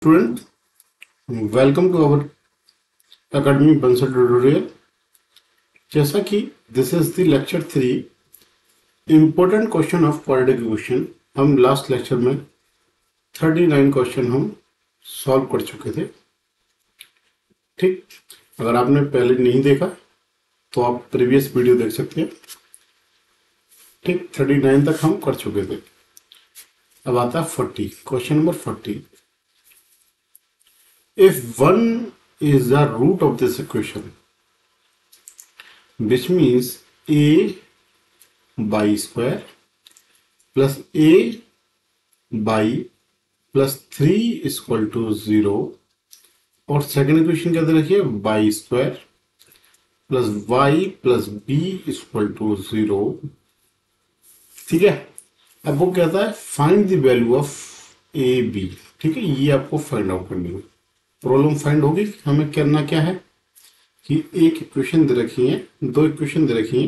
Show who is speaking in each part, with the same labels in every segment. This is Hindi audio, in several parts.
Speaker 1: Student, welcome to our academy Bansal tutorial. जैसा कि this is the lecture 3 important question of quadratic equation. हम लास्ट लेक्चर में 39 क्वेश्चन हम सॉल्व कर चुके थे। ठीक, अगर आपने पहले नहीं देखा तो आप प्रीवियस वीडियो देख सकते हैं। ठीक, 39 तक हम कर चुके थे। अब आता है 40, question number 40। If 1 is the root of this equation, which means a by square plus a by plus 3 is equal to 0, और सेकेंड इक्वेशन क्या दे रखी है, y square plus y plus b is equal to 0। ठीक है, अब वो कहता है find the value of A B. ठीक है, ये आपको फाइंड आउट करनी है। प्रॉब्लम फाइंड होगी, हमें करना क्या है कि एक इक्वेशन दे रखी है, दो इक्वेशन दे रखी है,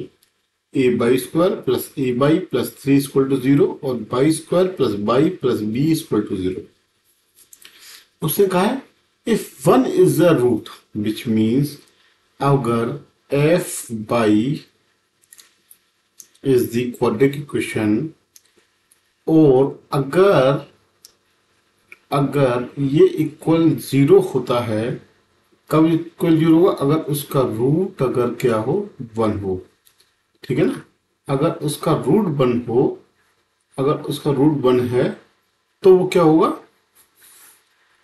Speaker 1: A by square plus A by plus 3 equal to 0 और by square plus by plus B equal to 0। उसने कहा है if 1 is the root which means अगर F by is the quadratic equation, और अगर ये इक्वल 0 होता है, कब इक्वल 0 होगा, अगर उसका रूट अगर क्या हो 1 हो। ठीक है ना, अगर उसका रूट 1 हो, अगर उसका रूट 1 है तो वो क्या होगा,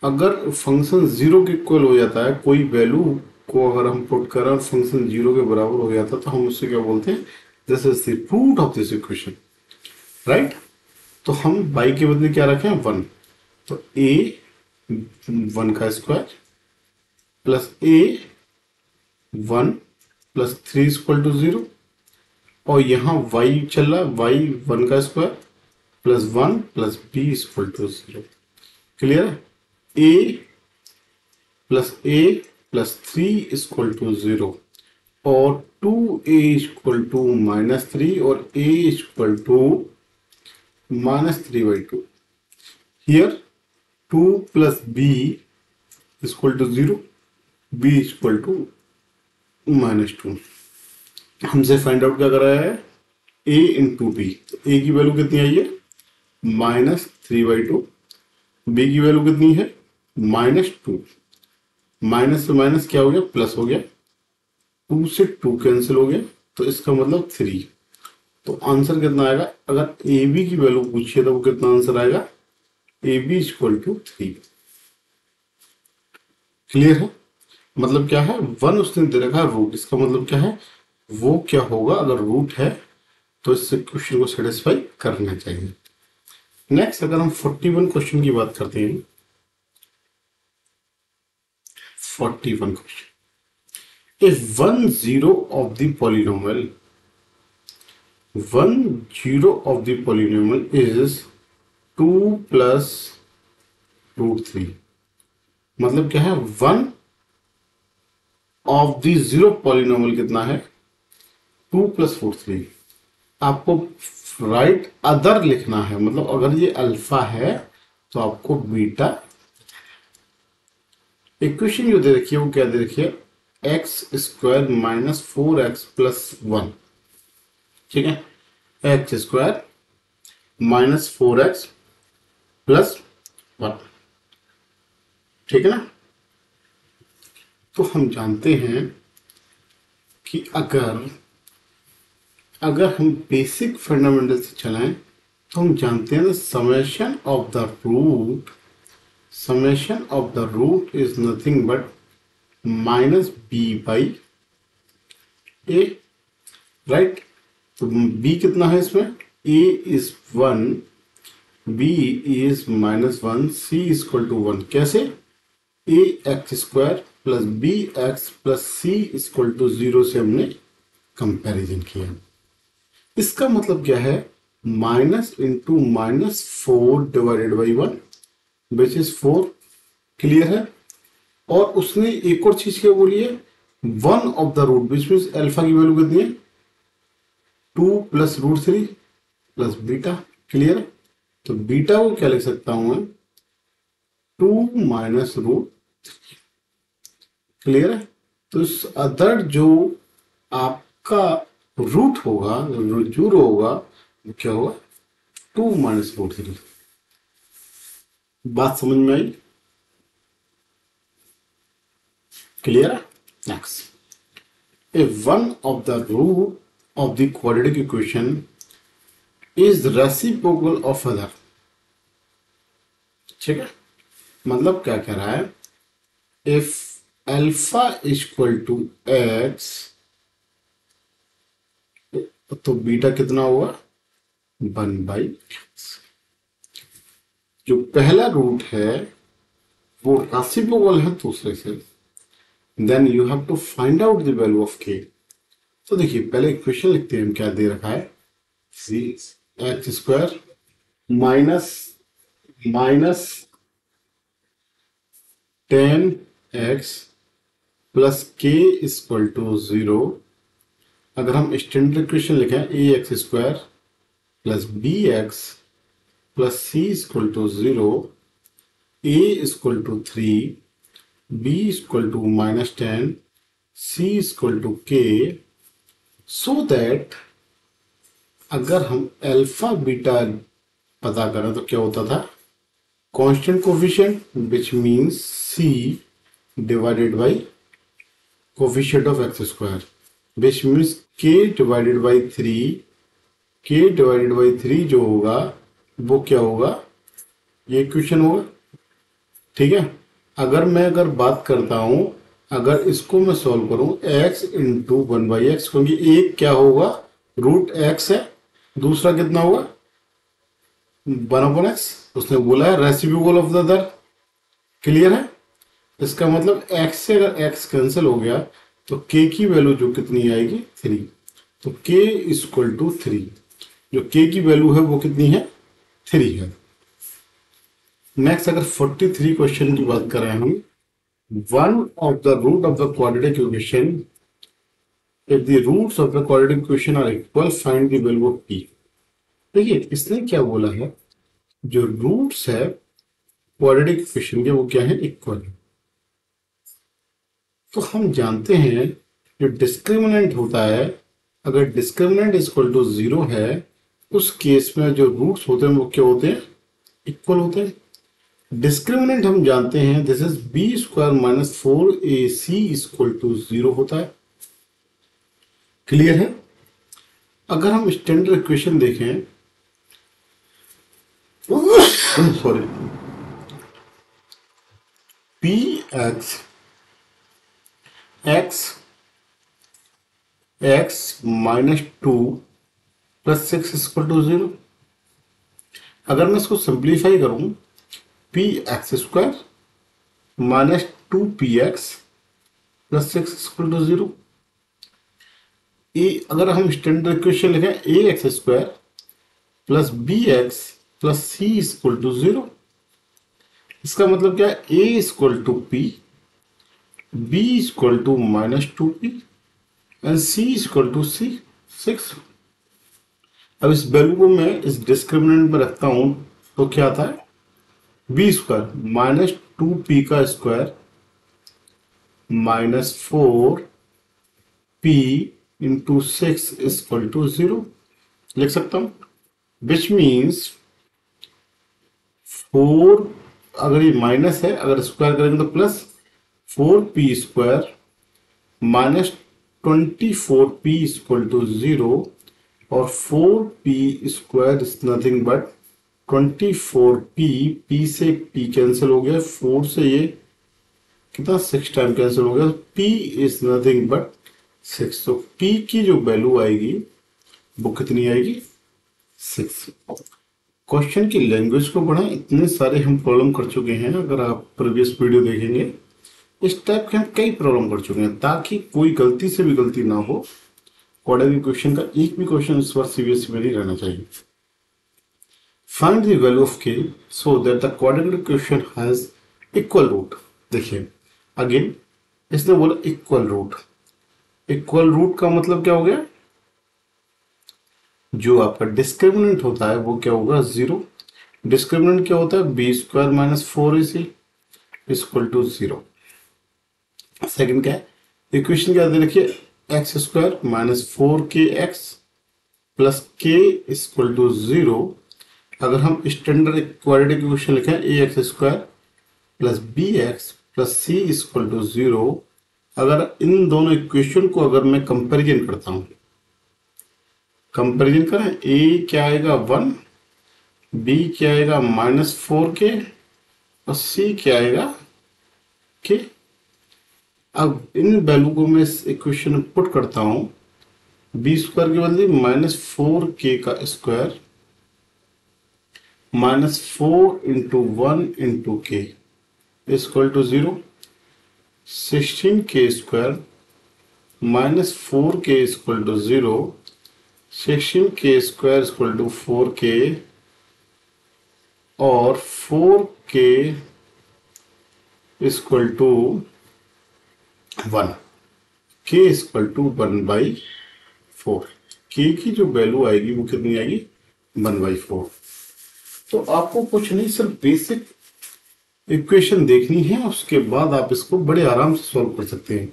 Speaker 1: अगर फंक्शन 0 के इक्वल हो जाता है, कोई वैल्यू को अगर हम पुट करें और फंक्शन 0 के बराबर हो जाता है तो हम उससे क्या बोलते हैं, this is the root of this equation. Right, तो हम y के बदले क्या रखें 1, तो a 1 का square plus a 1 plus 3 equal to 0, और यहाँ y चल रहा है, y 1 का square plus 1 plus b equal to 0। Clear है, a प्लस 3 इक्वल टू 0 और 2a इक्वल टू -3 और a equal to -3/2। Here 2 plus b equal to 0, b equal to -2। हमसे फाइंड आउट क्या कर रहा है, a इंटू बी। तो a की वैल्यू कितनी आई है -3/2, b की वैल्यू कितनी है -2। माइनस से माइनस क्या हो गया, प्लस हो गया, 2 से 2 कैंसिल हो गया, तो इसका मतलब 3। तो आंसर कितना आएगा, अगर ए बी की वैल्यू पूछिए तो वो कितना आंसर आएगा, A B equal to 3। Clear है, मतलब क्या है, 1 उसने दे रखा रूट, इसका मतलब क्या है, वो क्या होगा, अगर रूट है तो इस क्वेश्चन को सेटिस्फाई करना चाहिए। नेक्स्ट, अगर हम 41 क्वेश्चन की बात करते हैं, 41 question, if 1 0 of the polynomial 1 0 of the polynomial is 2 plus √3। मतलब क्या है, 1 of the 0 polynomial कितना है, 2 plus √3। आपको राइट अदर लिखना है, मतलब अगर ये अल्फा है तो आपको बीटा। इक्वेशन जो दे रखी है वो क्या दे रखी है, X square minus 4x plus 1। ठीक है, X square minus 4x plus 1। ठीक है ना, तो हम जानते हैं कि अगर हम बेसिक फंडामेंटल से चलाएं तो हम जानते हैं summation of the root is nothing but -b/a। Right, तो b कितना है इसमें, a is 1, b is -1, c equal to 1। कैसे, a X square plus B x plus C equal to 0 से हमने कंपैरिजन किया। इसका मतलब क्या है, minus into -4 divided by 1 which is 4। Clear है, और उसने एक और चीज क्या बोली है, 1 of the root which means alpha की वैल्यू कितनी है, 2 प्लस √3 प्लस बीटा। क्लियर है, तो बीटा को क्या लिख सकता हूं मैं, 2 माइनस रूट। क्लियर है? तो इस अदर जो आपका रूट होगा, जो रो होगा, वो क्या होगा? 2 माइनस रूट 3। बात समझ में आई? क्लियर है? Next, if one of the root of the quadratic equation is reciprocal of other, ठीक है, मतलब क्या कह रहा है? if alpha equal to X, तो बीटा कितना होगा? 1/x। जो पहला रूट है वो रेसिप्रोकल है दूसरे से, then you have to find out the value of k। तो देखिए पहले इक्वेशन लिखते हैं, क्या दे रखा है? X square minus minus 10x plus k equal to 0। अगर हम स्टैंडर्ड इक्वेशन लिखें, ए x square plus B x plus C equal to 0, A equal to 3, B equal to -10, C equal to k, so that अगर हम अल्फा बीटा पता करें तो क्या होता था? Constant coefficient which means c divided by coefficient of x square which means k divided by 3। k divided by 3 जो होगा वो क्या होगा? ये इक्वेशन होगा। ठीक है, अगर बात करता हूं, अगर इसको मैं सॉल्व करूं x इंटू 1/x, क्योंकि एक क्या होगा? रूट x है, दूसरा कितना होगा? 1/x। उसने बोला है reciprocal of the other. Clear है? इसका मतलब x से अगर x कैंसिल हो गया तो k की वैल्यू जो कितनी आएगी? 3। तो k इक्वल टू 3, जो k की वैल्यू है वो कितनी है? 3 है। नेक्स्ट, अगर 43 क्वेश्चन की बात करें हम, one of the root of the quadratic equation, if the roots of the quadratic equation are equal find the value of p। देखिए इसने क्या बोला है, जो रूट्स है क्वाड्रेटिक इक्वेशन के वो क्या है? इक्वल। तो हम जानते हैं जो डिस्क्रिमिनेंट होता है, अगर डिस्क्रिमिनेंट इक्वल टू 0 है, उस केस में जो रूट्स होते हैं वो क्या होते हैं? इक्वल होते हैं। डिस्क्रिमिनेंट हम जानते हैं, this is B square minus 4ac equal to 0 होता है। क्लियर है? अगर हम स्टैंडर्ड इक्वेशन देखें, sorry, P X X minus 2 plus 6 equal to 0। अगर मैं इसको सिंप्लीफाई करूं, P X square minus 2px plus 6 equal to 0। अगर हम स्टैंडर्ड इक्वेशन लिखें, ए x square plus B x plus C equal to 0। इसका मतलब क्या है? A equal to P, B equal to -2p and C equal to 6। अब इस वैल्यू को मैं इस डिस्क्रिमिनेंट में रखता हूं तो क्या आता है? बी स्क्वायर माइनस 2p का square minus 4p into 6 equal to 0 लिख सकता हूं, विच मीन्स 4, अगर ये माइनस है, अगर स्क्वायर करेंगे तो plus 4p square minus 24p equal to 0, और 4p square is nothing but 24p, p से p कैंसिल हो गया, 4 से ये कितना 6 टाइम कैंसिल हो गया, p इज नथिंग बट 6। तो p की जो वैल्यू आएगी वो कितनी आएगी? 6। क्वेश्चन की लैंग्वेज को पढ़ें, इतने सारे हम प्रॉब्लम कर चुके हैं। अगर आप प्रीवियस वीडियो देखेंगे, इस टाइप के हम कई प्रॉब्लम कर चुके हैं, ताकि कोई गलती से भी गलती ना हो। क्वाड्रेटिक क्वेश्चन का एक भी क्वेश्चन इस बार सीबीएसई में नहीं रहना चाहिए। Find the value of k so that the quadratic question has equal root. देखिए अगेन इसने बोला इक्वल रूट। इक्वल रूट का मतलब क्या हो गया? जो आपका डिस्क्रिमिनेंट होता है वो क्या होगा? 0। डिस्क्रिमिनेंट क्या होता है? B square minus 4ac। Equal to 0। Second क्या है, इक्वेशन क्या दे रखिए, x square minus 4kx plus K equal to 0। अगर हम स्टैंडर्ड क्वाड्रेटिक इक्वेशन लिखें, ए x square plus B x plus C equal to 0, अगर इन दोनों इक्वेशन को अगर मैं कंपेरिजन करता हूं, कंपेरिजन करें, ए क्या आएगा 1, बी क्या आएगा -4k और सी क्या आएगा के। अब इन वैल्यू को मैं इस इक्वेशन में पुट करता हूं, बी स्क्वायर के बदले -4k का square -4 into 1 into K equal to 0। 16k square -4k equal to 0। 16k square equal to 4k और 4k equal to 1, k equal to 1/4। k की जो वैल्यू आएगी वो कितनी आएगी, 1/4। तो आपको कुछ नहीं, सिर्फ बेसिक इक्वेशन देखनी है, उसके बाद आप इसको बड़े आराम से सॉल्व कर सकते हैं।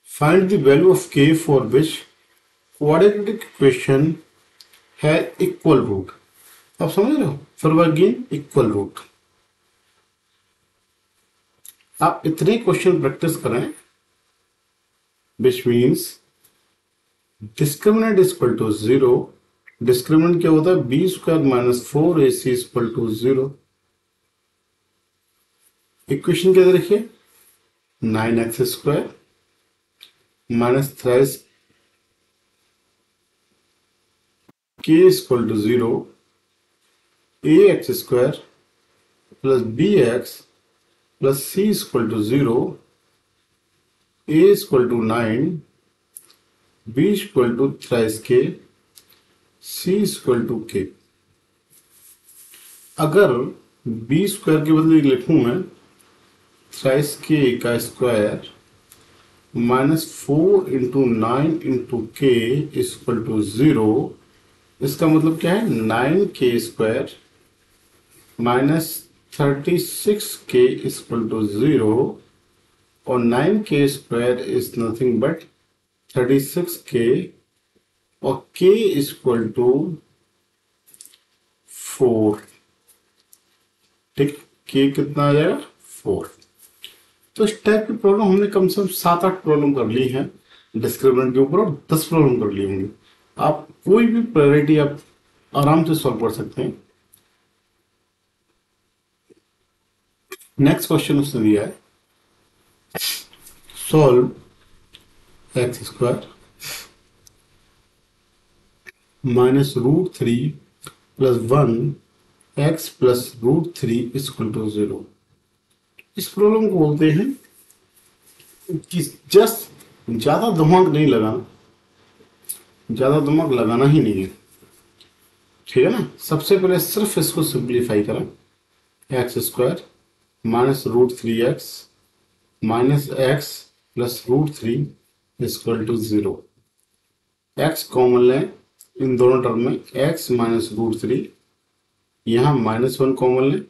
Speaker 1: Find the value of k for which quadratic equation है इक्वल रूट। आप समझ रहे हो, फिर अगेन इक्वल रूट। आप इतने क्वेश्चन प्रैक्टिस करें, which means discriminant equal to 0। Discriminant क्या होता है, B square minus 4ac equal to 0। Equation क्या देखिए, 9x square minus 3 k equal to 0, ax square plus bx plus c equal to 0, a equal to 9, b equal to 3k, c equal to k। अगर b स्क्वायर के बदले लिखूं मैं 3k का square -4 into 9 into K equal to 0, इसका मतलब क्या है, 9k square -36k equal to 0 और 9k square is nothing but 36k और k इक्वल टू 4। ठीक, k कितना आ जाएगा, 4। तो इस टाइप की प्रॉब्लम हमने कम से कम 7-8 प्रॉब्लम कर ली हैं डिस्क्रिमिनेंट के ऊपर, और 10 प्रॉब्लम कर ली होंगी। आप कोई भी प्रायोरिटी आप आराम से सॉल्व कर सकते हैं। नेक्स्ट क्वेश्चन उसने दिया है, solve X square -√3 plus 1 X plus √3 equal to 0। इस प्रॉब्लम को बोलते हैं कि जस्ट ज्यादा दिमाग नहीं लगाना, ज्यादा दिमाग लगाना ही नहीं है, ठीक है ना। सबसे पहले सिर्फ इसको सिंप्लीफाई करें, X square -√3x minus X plus √3 equal to 0। X common लें इन दोनों टर्म में, एक्स माइनस √3, यहाँ -1 कॉमन लें,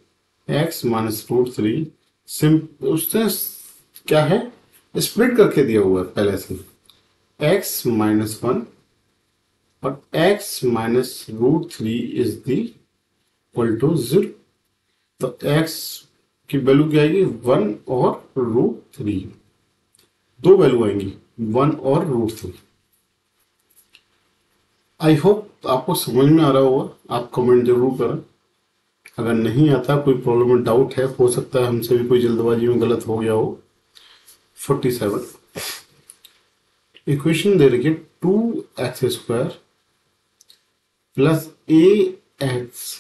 Speaker 1: एक्स माइनस √3। उसने क्या है, स्प्लिट करके दिया हुआ है पहले से, एक्स -1 और X minus √3 is the equal to 0। तो एक्स की वैल्यू क्या आएगी, 1 और √3, दो वैल्यू आएंगी 1 और √3। आई होप आपको समझ में आ रहा होगा, आप कमेंट जरूर करें। अगर नहीं आता, कोई प्रॉब्लम में डाउट है, हो सकता है हमसे भी कोई जल्दबाजी में गलत हो गया हो। 47 इक्वेशन दे रखिए, 2x square plus ax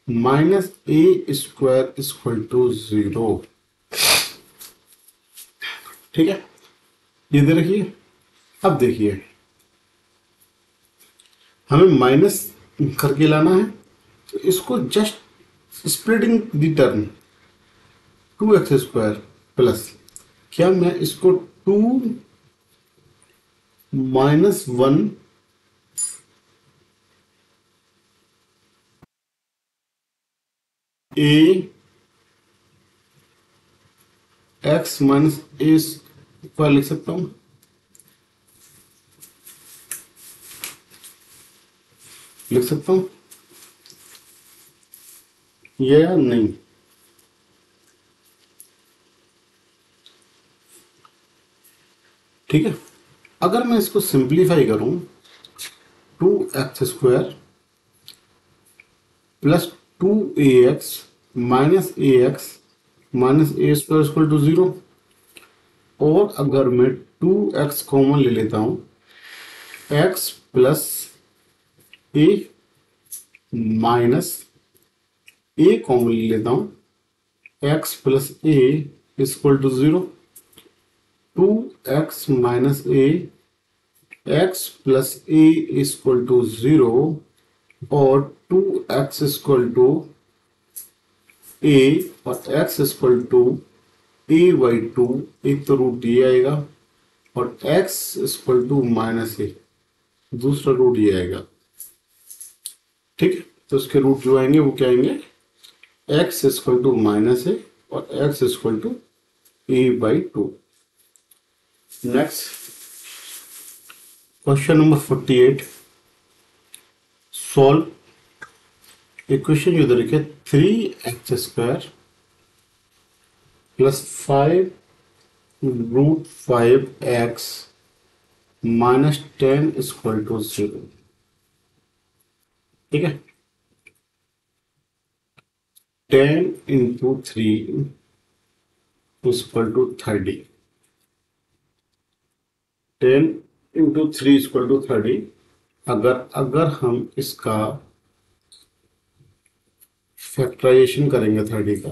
Speaker 1: minus a square equal to 0। ठीक है, ये दे रखिए। अब देखिए, हमें माइनस करके लाना है, तो इसको just splitting the term 2x square plus, क्या मैं इसको 2 -1 a x minus A square लिख सकता हूं, लिख सकता हूं या नहीं? ठीक है, अगर मैं इसको सिंप्लीफाई करूं, 2x² plus 2ax minus A X minus A square equal to 0, और अगर मैं 2x कॉमन ले लेता हूं, x plus A minus A common ले लेता हूं, x plus A equal to 0, 2x minus A, x plus A equal to 0, और 2x इक्वल टू ए और x इक्वल टू a/2, एक तो रूट ये आएगा और x इक्वल टू माइनस ए, दूसरा रूट ये आएगा। ठीक है, तो उसके रूट जो आएंगे वो क्या आएंगे, x equal to minus A और x equal to a/2। Next question number 48, solve equation जो दे रखी है 3x² plus 5√5x minus 10 equal to 0। ठीक है, 10 into 3 equal to 30, 10 into 3 equal to 30। अगर हम इसका फैक्टराइजेशन करेंगे 30 का,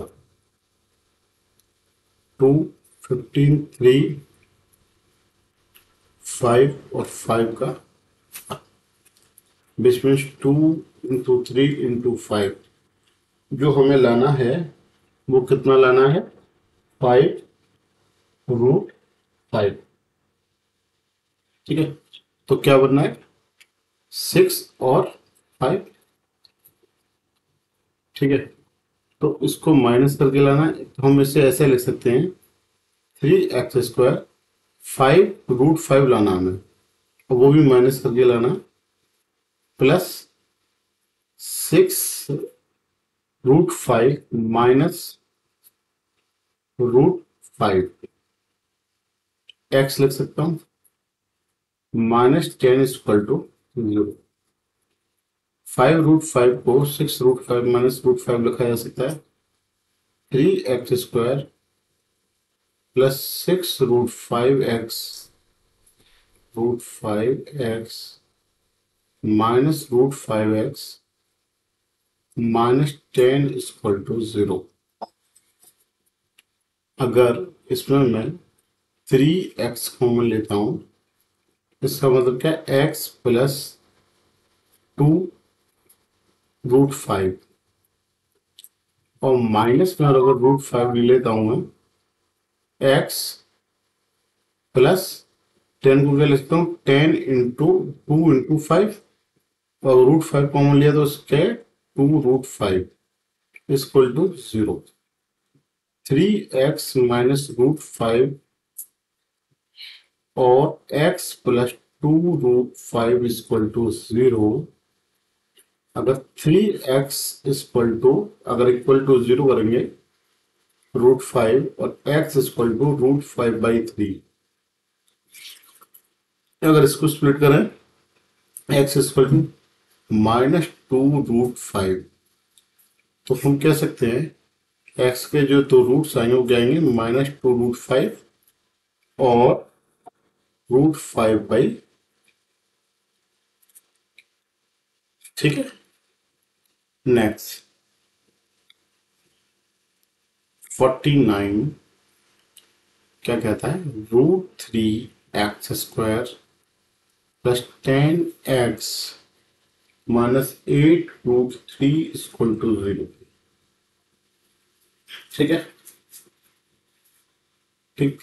Speaker 1: 2, 15, 3, 5 और 5 का बीच में 2 इंटू 3 इंटू 5, जो हमें लाना है वो कितना लाना है, 5√5। ठीक है, तो क्या बनना है, 6 और 5। ठीक है, तो इसको माइनस करके लाना है, तो हम इसे ऐसे लिख सकते हैं 3x², 5√5 लाना हमें, और वो भी माइनस करके लाना, प्लस 6√5 माइनस √5, x लिख सकता हूं, माइनस 10 इक्वल टू 0। 5√5 को 6√5 माइनस √5 लिखा जा सकता है, 3x² plus 6√5x minus √5x minus 10 equal to 0। अगर इसमें मैं 3x कॉमन लेता हूं, इसका मतलब क्या, x प्लस 2√5, और माइनस में अगर √5 ले लेता हूं मैं, x प्लस 10 को क्या लिखता हूं, 10 इंटू 2 इंटू 5, और √5 कॉमन लिया तो उसके 2√5 इक्वल टू 0। 3x माइनस √5 और x प्लस 2√5 इक्वल टू 0। अगर 3x अगर इक्वल टू 0 करेंगे √5 और x इक्वल टू √5/3, अगर इसको स्प्लिट करें, x इक्वल टू -2√5, तो हम कह सकते हैं x के जो दो रूट्स आएंगे वो क्या आएंगे, -2√5 और √5/, ठीक है। नेक्स्ट 49 क्या कहता है, √3x² plus 10x minus 8√3 equal to 0। ठीक है, ठीक,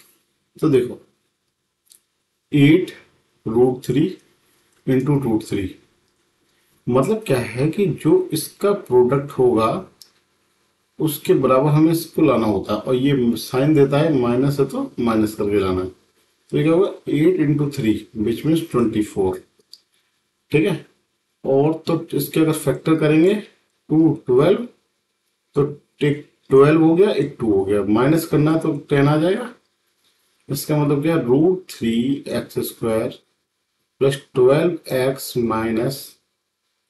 Speaker 1: तो देखो 8√3 इंटू √3 मतलब क्या है कि जो इसका प्रोडक्ट होगा उसके बराबर हमें इसको लाना होता है, और ये साइन देता है माइनस है तो माइनस करके लाना है। तो ये क्या होगा 8 × 3 विच मीन्स 24। ठीक है, और तो इसके अगर फैक्टर करेंगे 2 12, तो टेक 12 हो गया, एक 2 हो गया, माइनस करना है तो 10 आ जाएगा। इसका मतलब क्या, √3x² plus 12x minus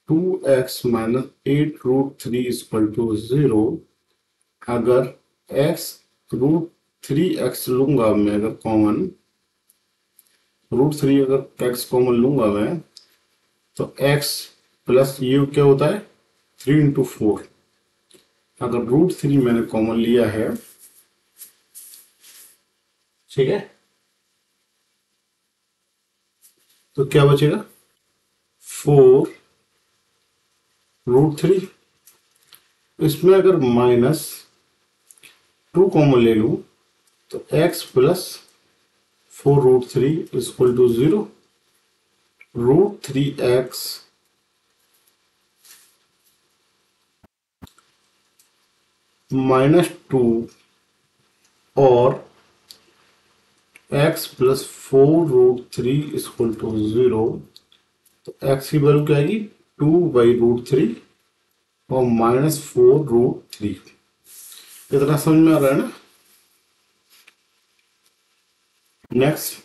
Speaker 1: 2x minus 8 √3 equal to 0। अगर x √3x लूंगा मैं, अगर कॉमन √3 अगर x कॉमन लूंगा मैं, तो x प्लस ये क्या होता है 3 × 4। अगर √3 मैंने कॉमन लिया है, ठीक है, तो क्या बचेगा 4 √3। इसमें अगर -2 कॉमन ले लूं, तो x plus 4 √3 equal to 0। √3x -2 और x प्लस 4 √3 इक्वल टू 0। तो x की वैल्यू क्या आएगी 2/√3 और -4 √3। इतना समझ में आ रहा है ना। नेक्स्ट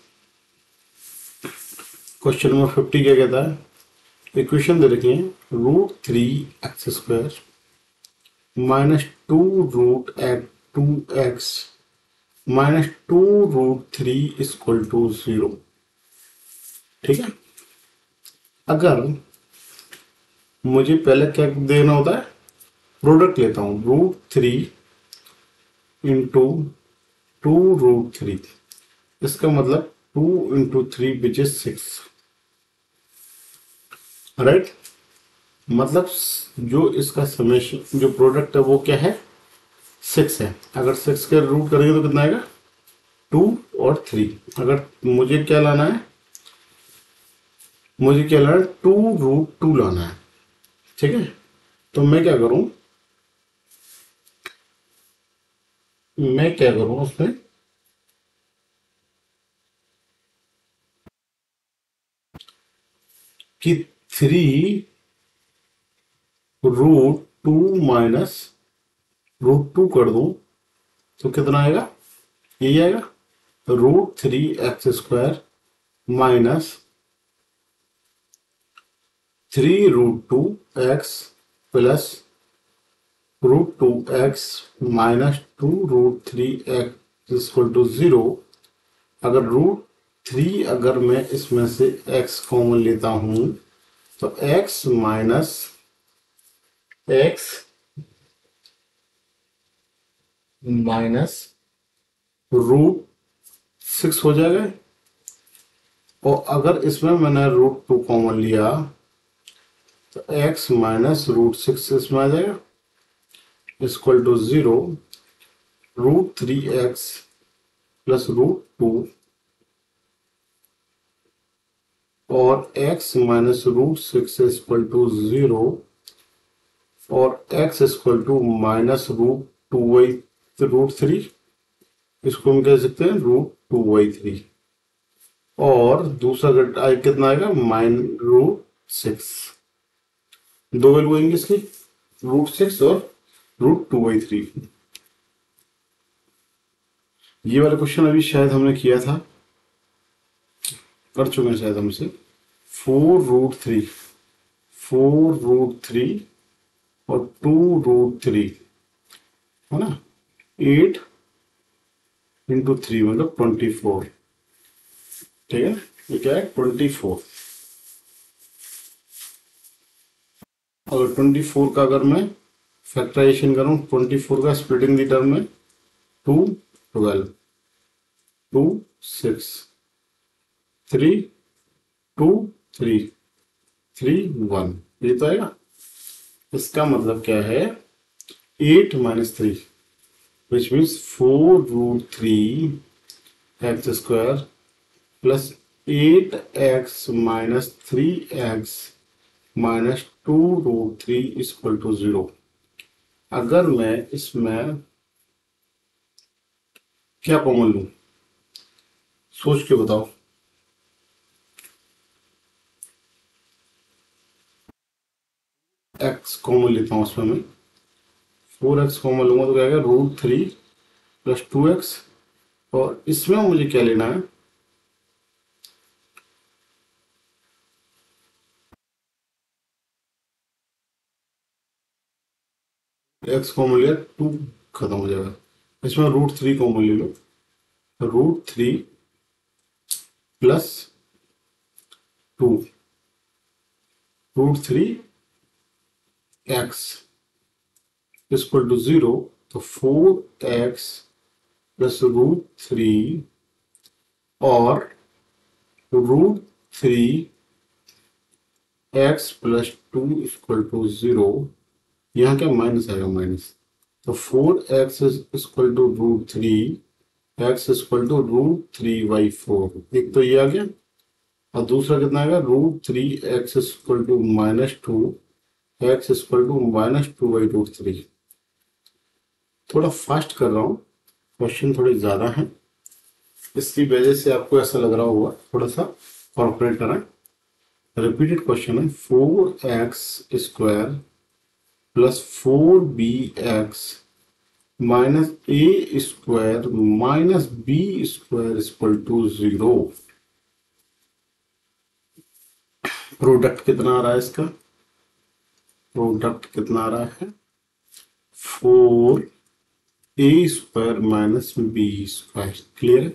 Speaker 1: क्वेश्चन नंबर 50 क्या कहता है, इक्वेशन दे रखी है √3x² -2√2x -2 √3 इक्वल टू 0। ठीक है, अगर मुझे पहले क्या देना होता है, प्रोडक्ट लेता हूं √3 × 2 √3, इसका मतलब 2 × 3 विच इज 6। राइट, मतलब जो इसका समेशन जो प्रोडक्ट है वो क्या है 6 है। अगर 6 का रूट करेंगे तो कितना आएगा 2 और 3। अगर मुझे क्या लाना है, मुझे क्या लाना है 2 √2 लाना है। ठीक है, तो मैं क्या करूं उसमें, कि 3 √2 माइनस √2 कर दूं, तो कितना आएगा, यही आएगा √3x² minus 3 √2x plus √2x minus 2 √3x equal to 0। अगर √3 अगर मैं इसमें से x कॉमन लेता हूं, तो x माइनस √6 हो जाएगा। और अगर इसमें मैंने √2 कॉमन लिया, तो x माइनस √6 इसमें आ जाएगा इक्वल टू 0। √3x प्लस √2 और x माइनस √6 इक्वल टू 0 और x इक्वल टू माइनस √2/√3, इसको हम कह सकते हैं √2/3। और दूसरा कितना आएगा -√6। दो वैल्यू आएंगे इसकी √6 और √2/3। ये वाला क्वेश्चन अभी शायद हमने किया था, कर चुके हैं शायद हमसे। 4 √3 और 2 √3 है ना, 8 × 3 मतलब 24। ठीक है, ये क्या है 24। और 24 का अगर मैं फैक्टराइजेशन करूं, 24 का स्प्लिटिंग द टर्म में 2 12 2 6 3 2 3 3 1, ये तो आएगा। इसका मतलब क्या है 8 - 3 which means 4 √3x² plus 8x minus 3x minus 2 √3 equal to 0। अगर मैं इसमें क्या कॉमन लूं, सोच के बताओ। एक्स कॉमन लेता हूं उसमें मैं, 4x कॉमन लूंगा तो क्या आएगा, √3 + 2x। और इसमें मुझे क्या लेना है, x कॉमन लिया 2 खत्म हो जाएगा। इसमें √3 कॉमन ले लो, √3 + 2, √3x इक्वल टू 0। तो 4x + √3 और √3x + 2 इक्वल टू 0। यहाँ क्या माइनस आएगा, माइनस। तो 4x equal to √3, x equal to √3/4। एक तो ये आ गया, और दूसरा कितना आएगा, √3x equal to -2, x equal to -2/√3। थोड़ा फास्ट कर रहा हूँ, क्वेश्चन थोड़े ज़्यादा हैं, इसकी वजह से आपको ऐसा लग रहा होगा, थोड़ा सा कॉर्पोरेट करें। रिपीटेड क्वेश्चन है, 4x² + 4bx -a² - b² equal to 0। Product कितना आ रहा है इसका, प्रोडक्ट कितना आ रहा है, 4a² - b²। क्लियर है?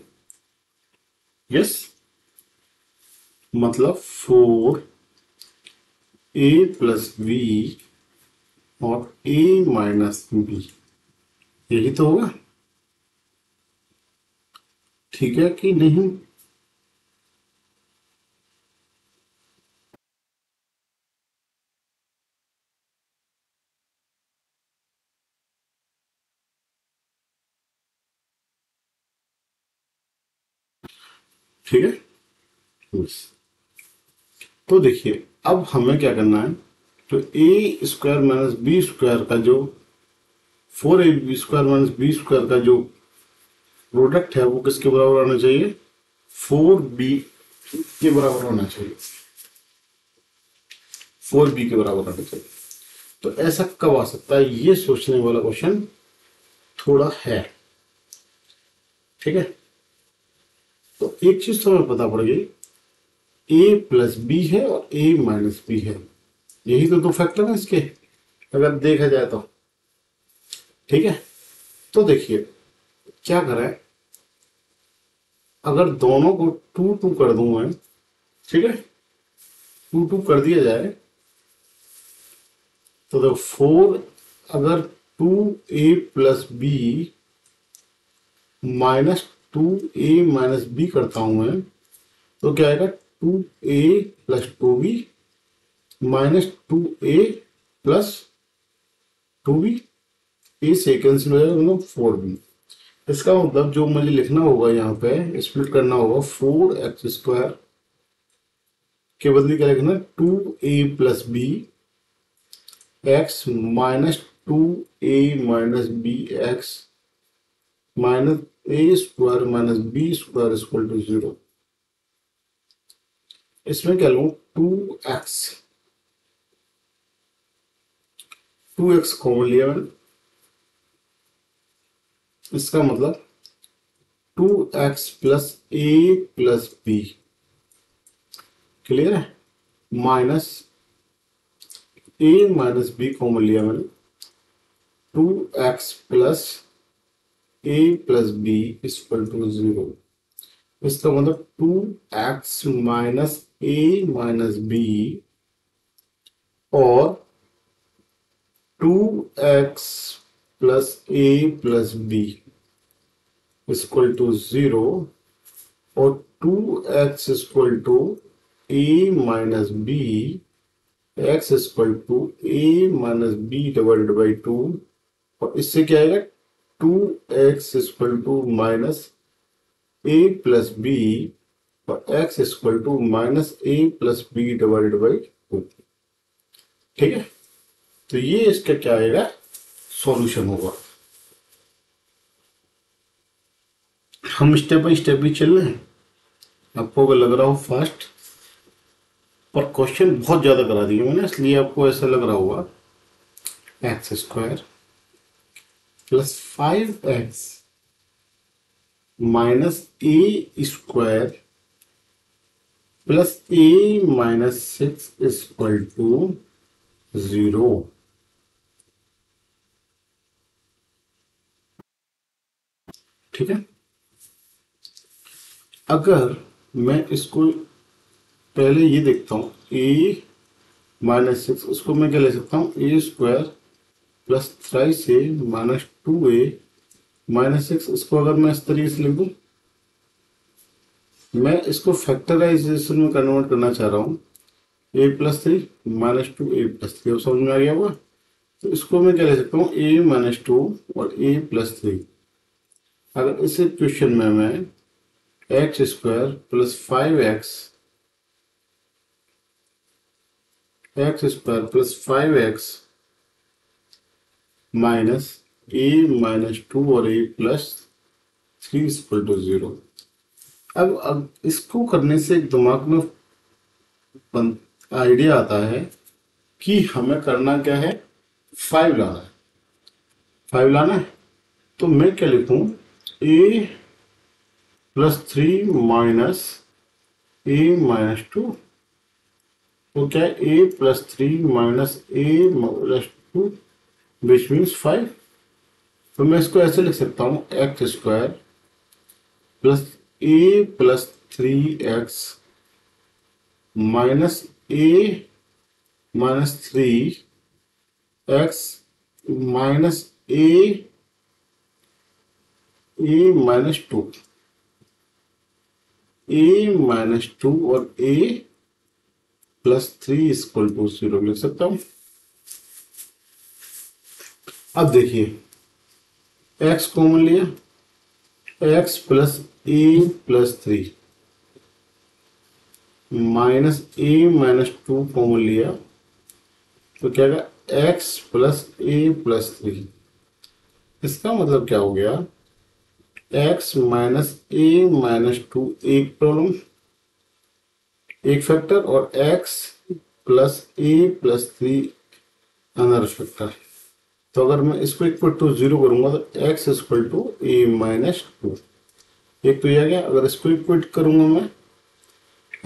Speaker 1: यस, मतलब 4a + b और a - b, यही तो होगा। ठीक है कि नहीं? ठीक है, बस। तो देखिए, अब हमें क्या करना है, तो a² - b² का जो 4ab² - b² का जो प्रोडक्ट है वो किसके बराबर आना चाहिए, 4b के बराबर होना चाहिए, 4b के बराबर आना चाहिए। तो ऐसा कब आ सकता है, ये सोचने वाला क्वेश्चन थोड़ा है। ठीक है, तो एक चीज तो हमें पता पड़ गई, a + b है और a - b है, यही तो दो फैक्टर है इसके, अगर देखा जाए तो। ठीक है, तो देखिए क्या करें, अगर दोनों को 2 कर दूं मैं, ठीक है, 2 कर दिया जाए, तो देखो 4, अगर 2a + b -2a - b करता हूं मैं, तो क्या आएगा, 2a + 2b -2a + 2b, ए से कैंसिल हो जाएगा, मतलब 4b। इसका मतलब जो मुझे लिखना होगा यहाँ पे, स्प्लिट करना होगा, 4x² के बदले क्या लिखना, 2a + b x -2a - bx -a² - b² equal to 0। इसमें क्या लूं, 2x कॉमन लिया मैंने, इसका मतलब 2x + a + b। क्लियर है? माइनस a - b कॉमन लिया मैंने, 2x + a + b equal to 0। इसका मतलब 2x - a - b और 2x + a + b equal to 0 और 2x equal to a - b, x equal to a - b divided by 2। और इससे क्या आएगा, 2x equal to -a + b और x equal to -a + b divided by 2। ठीक है, तो ये इसका क्या आएगा, सॉल्यूशन होगा। हम स्टेप बाय स्टेप भी चल रहे हैं, आपको अगर लग रहा हो फास्ट, पर क्वेश्चन बहुत ज़्यादा करा दिए मैंने, इसलिए आपको ऐसा लग रहा होगा। X square plus 5x minus A square plus A minus 6 equal to 0। ठीक है, अगर मैं इसको पहले ये देखता हूँ, ए माइनस 6, उसको मैं क्या ले सकता हूँ, ए स्क्वायर प्लस थ्राइस ए माइनस 2a माइनस 6। इसको अगर मैं इस तरीके से लिख दूँ, मैं इसको फैक्टराइजेशन में कन्वर्ट करना चाह रहा हूँ, a+3 माइनस 2a+3, समझ में आ गया होगा। तो इसको मैं क्या ले सकता हूँ, a-2 और a+3। अगर इस इक्वेशन में मैं x square plus 5x x square plus 5x minus a-2 और a+3 इक्वल टू 0। अब इसको करने से एक दिमाग में आइडिया आता है कि हमें करना क्या है, 5 लाना है। 5 लाना है तो मैं क्या लिखूं, a+3 माइनस a-2। तो क्या है, a+3 minus a-2 which means 5। तो मैं इसको ऐसे लिख सकता हूँ, x square plus a+3x minus a-3x minus a-2 और a+3 इक्वल टू 0 लिख सकता हूं। अब देखिए, x कॉमन लिया, x plus a+3 minus a-2 common लिया, तो क्या होगा, x प्लस a+3। इसका मतलब क्या हो गया, x माइनस a-2 एक प्रॉब्लम, एक फैक्टर, और x plus a+3 another factor. तो अगर मैं इसको इक्वल टू 0 करूंगा तो x इक्वल टू a-2, एक तो ये आ गया। अगर इसको इक्वल करूंगा मैं,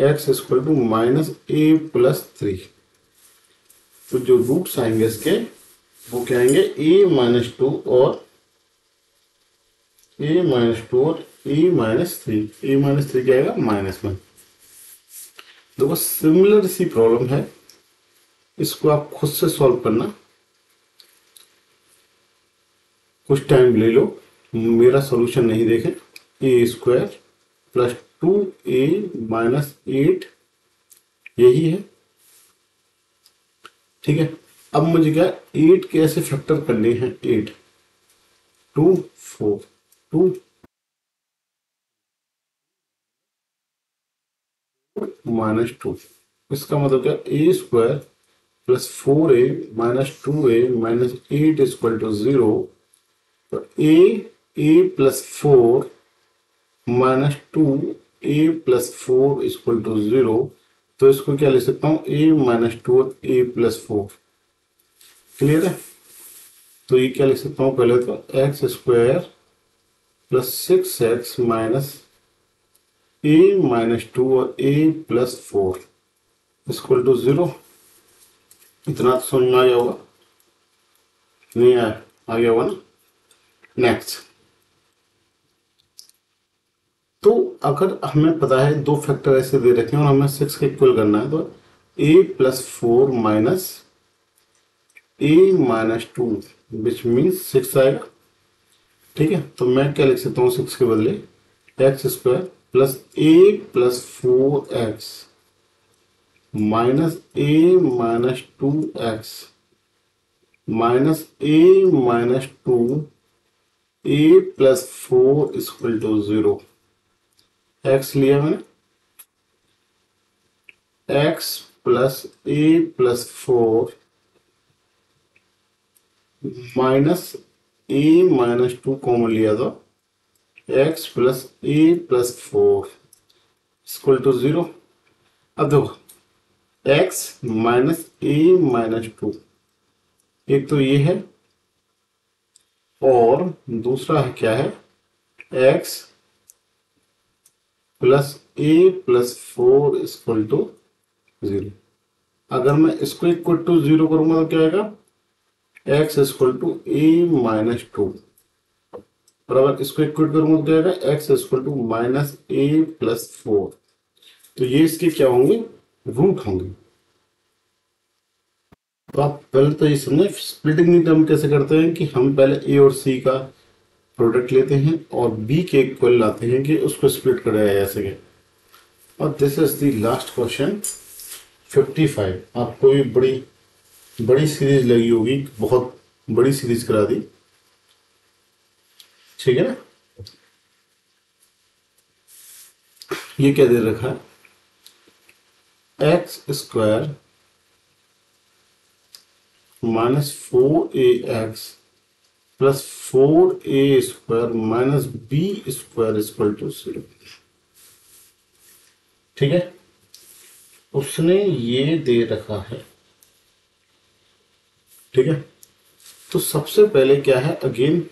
Speaker 1: x equal to minus a+3, तो जो रूट्स आएंगे इसके वो क्या आएंगे, a-2 और a-3। a-3 क्या आएगा, -1। देखो सिमिलर सी प्रॉब्लम है, इसको आप खुद से सॉल्व करना, कुछ टाइम ले लो, मेरा सॉल्यूशन नहीं देखें। ए स्क्वायर प्लस 2a माइनस 8 यही है। ठीक है, अब मुझे क्या, 8 कैसे फैक्टर करने हैं, 8 2 4 2 -2। इसका मतलब क्या, A square plus 4a minus 2a minus 8 equal to 0। तो a+4 minus 2a+4 equal to 0। तो इसको क्या लिख सकता हूँ, a-2 और a+4। क्लियर है, तो ये क्या लिख सकता हूँ, पहले तो x square plus 6x minus a-2 और a+4 इक्वल टू 0। इतना तो समझ में आ गया होगा, नहीं आया, आ गया होगा ना। नेक्स्ट, तो अगर हमें पता है दो फैक्टर ऐसे दे रखे हैं और हमें 6 का इक्वल करना है, तो a+4 minus a-2 which means 6 आएगा। ठीक है, तो मैं क्या लिख सकता हूँ 6 के बदले, X square plus a+4x minus a-2x minus a-2 a+4 equal to 0। X लिया मैंने, x plus a+4 minus A minus 2 common लिया तो X plus A plus 4 equal to 0। अब देखो एक्स माइनस ए माइनस 2, एक तो ये है और दूसरा है क्या है, X plus A plus 4 equal to 0। अगर मैं इसको इक्वल टू 0 करूंगा तो क्या आएगा, X equal to A minus 2, और अगर इसको इक्वल करूंगा तो क्या आएगा, X equal to minus A plus 4। तो ये इसके क्या होंगे, रूट होंगे। तो आप पहले तो ये समझे स्प्लिटिंग टर्म कैसे करते हैं कि हम पहले ए और सी का प्रोडक्ट लेते हैं और बी के इक्वल लाते हैं कि उसको स्प्लिट कराया जा सके। और this is the last question 55। आपको ये बड़ी बड़ी सीरीज लगी होगी, बहुत बड़ी सीरीज करा दी, ठीक है ना। ये क्या दे रखा है, X square minus 4ax plus 4a square minus B square equal to 0। ठीक है, उसने ये दे रखा है। ठीक है, तो सबसे पहले क्या है, अगेन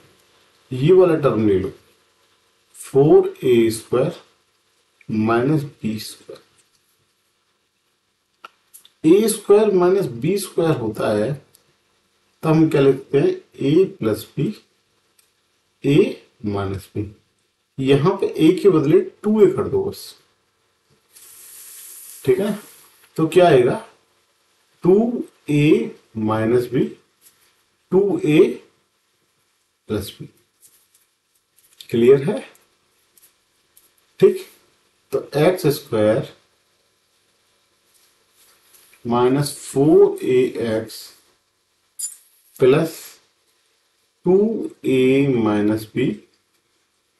Speaker 1: ये वाला टर्म ले लो, 4a square minus B square. A square minus B square होता है, तो हम क्या लिखते हैं, A plus B, A minus B. यहां पे ए के बदले 2a कर दो बस। ठीक है, तो क्या आएगा, 2a minus b, 2a plus b. Clear है। ठीक, तो x square minus 4ax plus 2a minus b,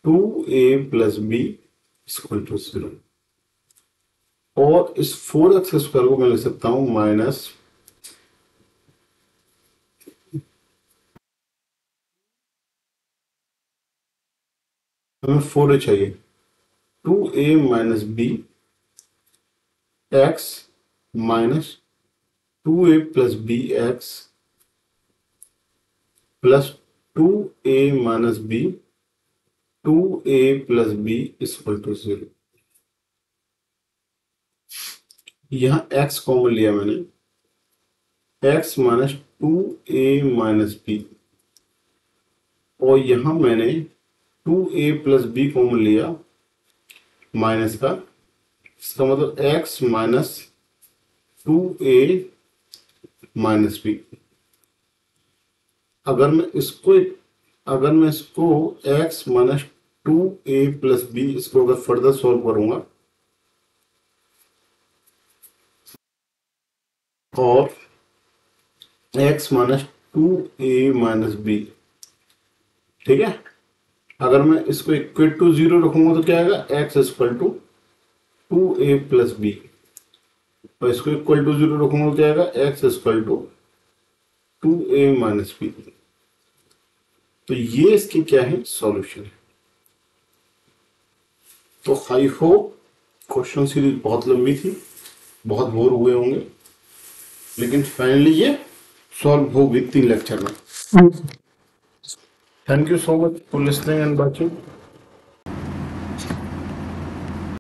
Speaker 1: 2a plus B equal to 0। और इस 4x स्क्वायर को मैं लिख सकता हूं माइनस हमें 4a चाहिए, 2a minus b x minus 2a plus B x plus 2a minus b, 2a plus B equal to 0। यहां x कॉमन लिया मैंने, x minus 2a minus B, और यहां मैंने 2a प्लस बी कॉमन लिया माइनस का, इसका मतलब x minus 2a minus B. अगर मैं इसको x minus 2a plus B, इसको अगर फर्दर सॉल्व करूंगा और x minus 2a minus B, ठीक है, अगर मैं इसको इक्वल टू 0 रखूंगा तो क्या आएगा, x equal to 2a plus b, और इसको इक्वल टू 0 रखूंगा तो क्या आएगा, x equal to 2a minus b. तो ये इसकी क्या है, सॉल्यूशन है। तो आई होप क्वेश्चन सीरीज बहुत लंबी थी, बहुत बोर हुए होंगे, लेकिन फाइनली ये सॉल्व हो गई 3 लेक्चर में। Thank you so much for listening and watching.